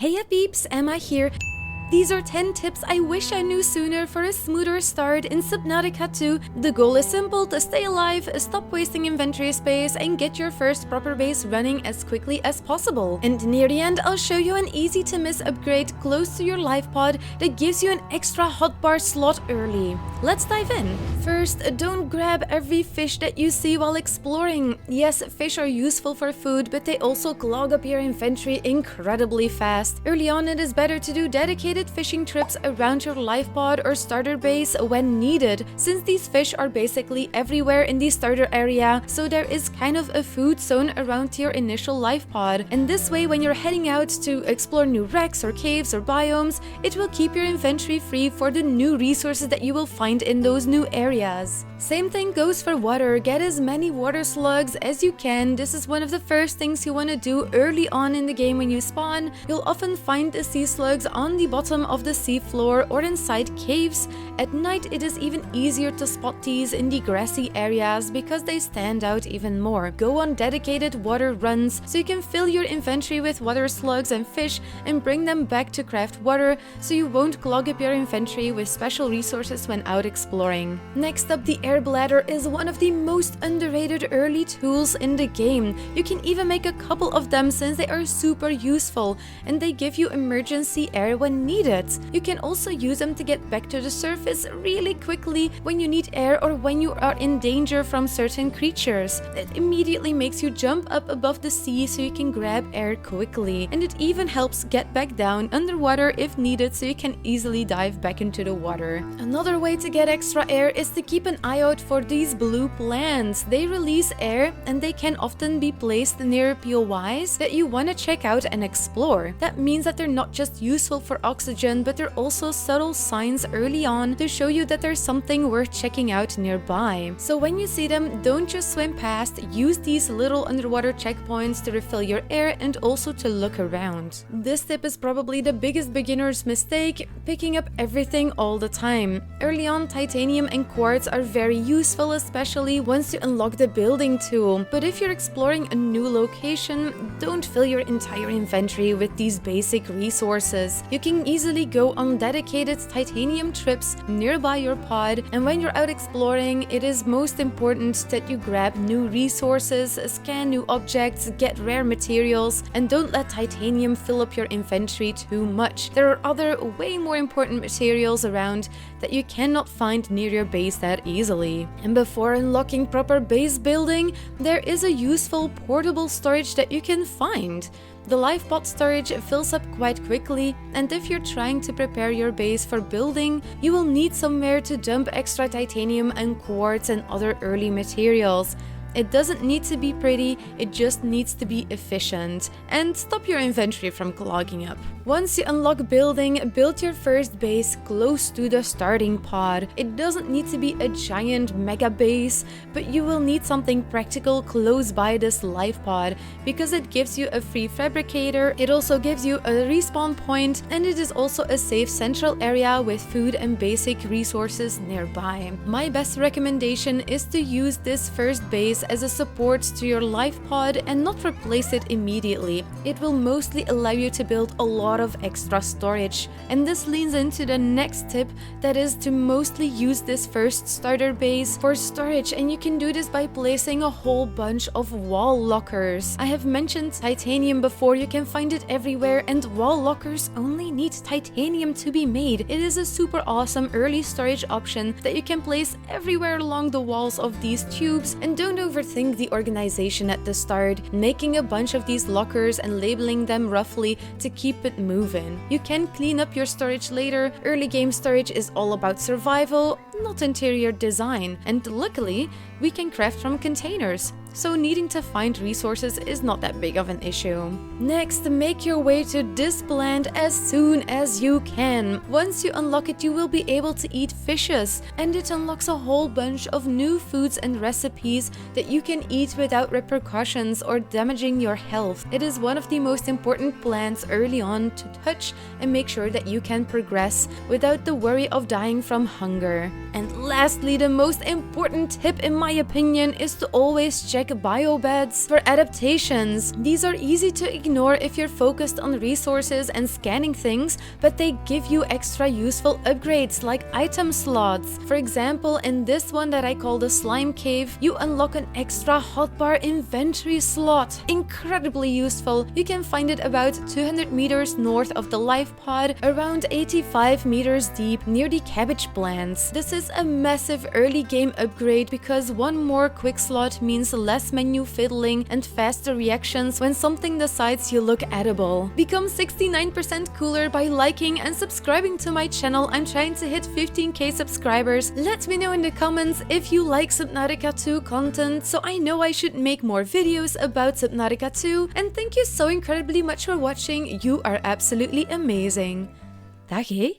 Hey peeps, Emma here. These are 10 tips I wish I knew sooner for a smoother start in Subnautica 2. The goal is simple: to stay alive, stop wasting inventory space, and get your first proper base running as quickly as possible. And near the end, I'll show you an easy to miss upgrade close to your life pod that gives you an extra hotbar slot early. Let's dive in. First, don't grab every fish that you see while exploring. Yes, fish are useful for food, but they also clog up your inventory incredibly fast. Early on, it is better to do dedicated fishing trips around your life pod or starter base when needed, since these fish are basically everywhere in the starter area, so there is kind of a food zone around your initial life pod. And this way, when you're heading out to explore new wrecks or caves or biomes, it will keep your inventory free for the new resources that you will find in those new areas. Same thing goes for water. Get as many water slugs as you can. This is one of the first things you want to do early on in the game. When you spawn, you'll often find the sea slugs on the bottom of the sea floor or inside caves. At night, it is even easier to spot these in the grassy areas because they stand out even more. Go on dedicated water runs so you can fill your inventory with water slugs and fish and bring them back to craft water, so you won't clog up your inventory with special resources when out exploring. Next up, the air bladder is one of the most underrated early tools in the game. You can even make a couple of them since they are super useful and they give you emergency air when needed. You can also use them to get back to the surface really quickly when you need air or when you are in danger from certain creatures. It immediately makes you jump up above the sea so you can grab air quickly, and it even helps get back down underwater if needed so you can easily dive back into the water. Another way to get extra air is to keep an eye out for these blue plants. They release air and they can often be placed near POIs that you want to check out and explore. That means that they're not just useful for oxygen, but they're also subtle signs early on to show you that there's something worth checking out nearby. So when you see them, don't just swim past. Use these little underwater checkpoints to refill your air and also to look around. This tip is probably the biggest beginner's mistake: picking up everything all the time. Early on, titanium and quartz are very useful, especially once you unlock the building tool. But if you're exploring a new location, don't fill your entire inventory with these basic resources. You can easily go on dedicated titanium trips nearby your pod, and when you're out exploring, it is most important that you grab new resources, scan new objects, get rare materials, and don't let titanium fill up your inventory too much. There are other way more important materials around that you cannot find near your base that easily. And before unlocking proper base building, there is a useful portable storage that you can find. The life pod storage fills up quite quickly, and if you're trying to prepare your base for building, you will need somewhere to dump extra titanium and quartz and other early materials. It doesn't need to be pretty, it just needs to be efficient and stop your inventory from clogging up. Once you unlock building, build your first base close to the starting pod. It doesn't need to be a giant mega base, but you will need something practical close by this life pod because it gives you a free fabricator, it also gives you a respawn point, and it is also a safe central area with food and basic resources nearby. My best recommendation is to use this first base as a support to your life pod and not replace it immediately. It will mostly allow you to build a lot of extra storage. And this leans into the next tip, that is to mostly use this first starter base for storage, and you can do this by placing a whole bunch of wall lockers. I have mentioned titanium before. You can find it everywhere, and wall lockers only need titanium to be made. It is a super awesome early storage option that you can place everywhere along the walls of these tubes. And don't overthink the organization at the start, making a bunch of these lockers and labeling them roughly to keep it moving. You can clean up your storage later. Early game storage is all about survival, not interior design, and luckily we can craft from containers, so needing to find resources is not that big of an issue. Next, make your way to this plant as soon as you can. Once you unlock it, you will be able to eat fishes, and it unlocks a whole bunch of new foods and recipes that you can eat without repercussions or damaging your health. It is one of the most important plants early on to touch and make sure that you can progress without the worry of dying from hunger. And lastly, the most important tip in my opinion is to always check check biobeds. For adaptations, these are easy to ignore if you're focused on resources and scanning things, but they give you extra useful upgrades like item slots. For example, in this one that I call the slime cave, you unlock an extra hotbar inventory slot. Incredibly useful. You can find it about 200 meters north of the life pod, around 85 meters deep near the cabbage plants. This is a massive early game upgrade because one more quick slot means less menu fiddling and faster reactions when something decides you look edible. Become 69% cooler by liking and subscribing to my channel. I'm trying to hit 15k subscribers. Let me know in the comments if you like Subnautica 2 content, so I know I should make more videos about Subnautica 2. And thank you so incredibly much for watching. You are absolutely amazing. Dag hé!